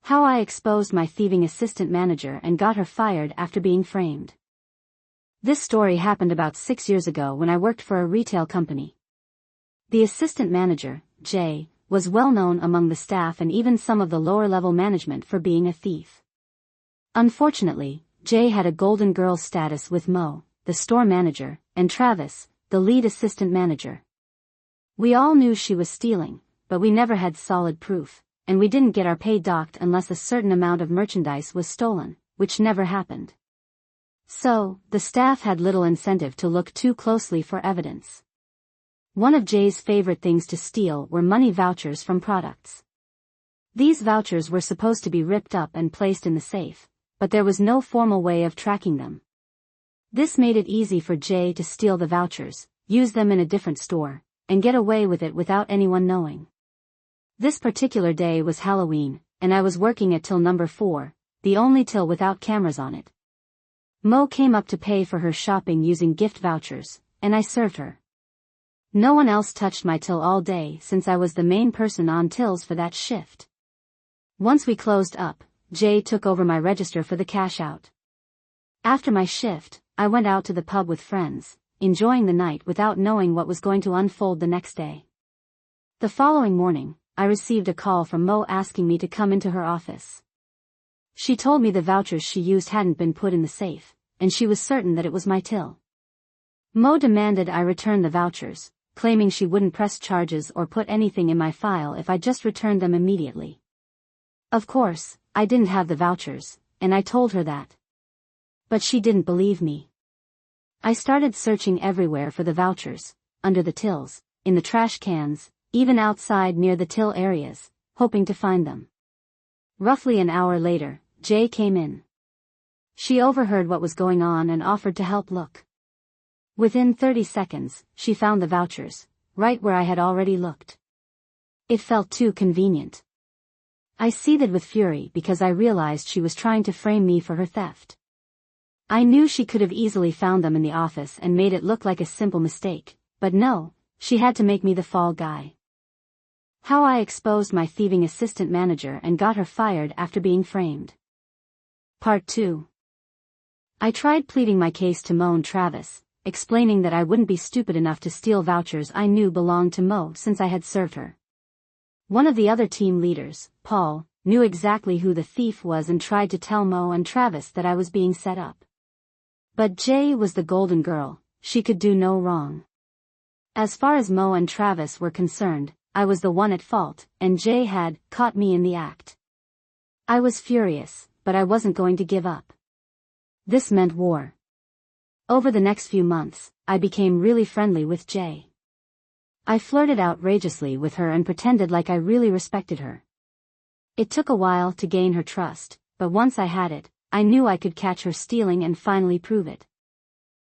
How I exposed my thieving assistant manager and got her fired after being framed. This story happened about 6 years ago when I worked for a retail company. The assistant manager, Jay, was well known among the staff and even some of the lower-level management for being a thief. Unfortunately, Jay had a Golden Girl status with Mo, the store manager, and Travis, the lead assistant manager. We all knew she was stealing, but we never had solid proof, and we didn't get our pay docked unless a certain amount of merchandise was stolen, which never happened. So, the staff had little incentive to look too closely for evidence. One of Jay's favorite things to steal were money vouchers from products. These vouchers were supposed to be ripped up and placed in the safe, but there was no formal way of tracking them. This made it easy for Jay to steal the vouchers, use them in a different store, and get away with it without anyone knowing. This particular day was Halloween, and I was working at till number 4, the only till without cameras on it. Mo came up to pay for her shopping using gift vouchers, and I served her. No one else touched my till all day since I was the main person on tills for that shift. Once we closed up, Jay took over my register for the cash out. After my shift, I went out to the pub with friends, enjoying the night without knowing what was going to unfold the next day. The following morning, I received a call from Mo asking me to come into her office. She told me the vouchers she used hadn't been put in the safe, and she was certain that it was my till. Mo demanded I return the vouchers, claiming she wouldn't press charges or put anything in my file if I just returned them immediately. Of course, I didn't have the vouchers, and I told her that. But she didn't believe me. I started searching everywhere for the vouchers, under the tills, in the trash cans, even outside near the till areas, hoping to find them. Roughly an hour later, Jay came in. She overheard what was going on and offered to help look. Within 30 seconds, she found the vouchers, right where I had already looked. It felt too convenient. I seethed with fury because I realized she was trying to frame me for her theft. I knew she could have easily found them in the office and made it look like a simple mistake, but no, she had to make me the fall guy. How I exposed my thieving assistant manager and got her fired after being framed. Part 2. I tried pleading my case to Mo and Travis, explaining that I wouldn't be stupid enough to steal vouchers I knew belonged to Mo since I had served her. One of the other team leaders, Paul, knew exactly who the thief was and tried to tell Mo and Travis that I was being set up. But Jay was the Golden Girl, she could do no wrong. As far as Mo and Travis were concerned, I was the one at fault, and Jay had caught me in the act. I was furious, but I wasn't going to give up. This meant war. Over the next few months, I became really friendly with Jay. I flirted outrageously with her and pretended like I really respected her. It took a while to gain her trust, but once I had it, I knew I could catch her stealing and finally prove it.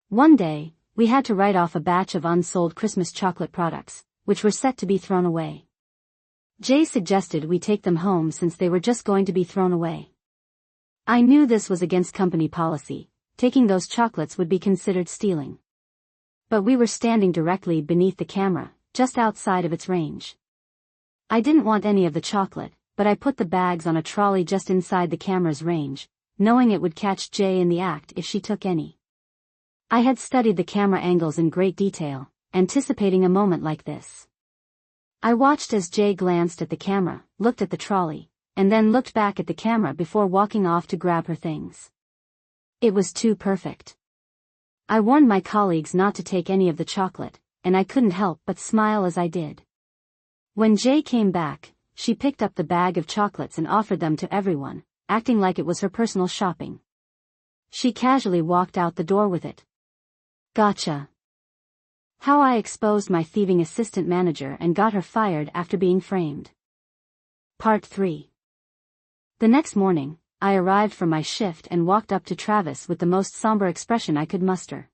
One day, we had to write off a batch of unsold Christmas chocolate products, which were set to be thrown away. Jay suggested we take them home since they were just going to be thrown away. I knew this was against company policy, taking those chocolates would be considered stealing. But we were standing directly beneath the camera, just outside of its range. I didn't want any of the chocolate, but I put the bags on a trolley just inside the camera's range, knowing it would catch Jay in the act if she took any. I had studied the camera angles in great detail, anticipating a moment like this. I watched as Jay glanced at the camera, looked at the trolley, and then looked back at the camera before walking off to grab her things. It was too perfect. I warned my colleagues not to take any of the chocolate, and I couldn't help but smile as I did. When Jay came back, she picked up the bag of chocolates and offered them to everyone, acting like it was her personal shopping. She casually walked out the door with it. Gotcha. How I exposed my thieving assistant manager and got her fired after being framed. Part 3. The next morning, I arrived from my shift and walked up to Travis with the most somber expression I could muster.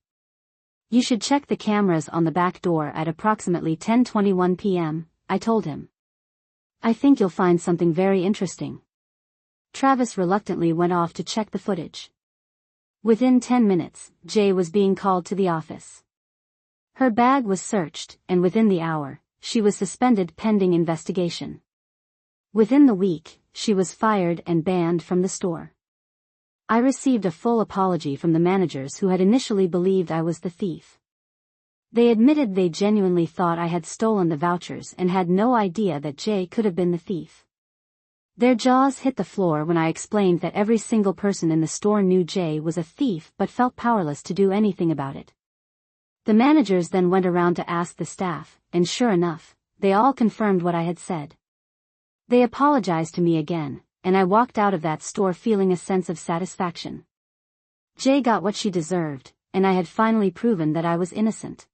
You should check the cameras on the back door at approximately 10:21 p.m., I told him. I think you'll find something very interesting. Travis reluctantly went off to check the footage. Within 10 minutes, Jay was being called to the office. Her bag was searched, and within the hour, she was suspended pending investigation. Within the week, she was fired and banned from the store. I received a full apology from the managers who had initially believed I was the thief. They admitted they genuinely thought I had stolen the vouchers and had no idea that Jay could have been the thief. Their jaws hit the floor when I explained that every single person in the store knew Jay was a thief but felt powerless to do anything about it. The managers then went around to ask the staff, and sure enough, they all confirmed what I had said. They apologized to me again, and I walked out of that store feeling a sense of satisfaction. Jay got what she deserved, and I had finally proven that I was innocent.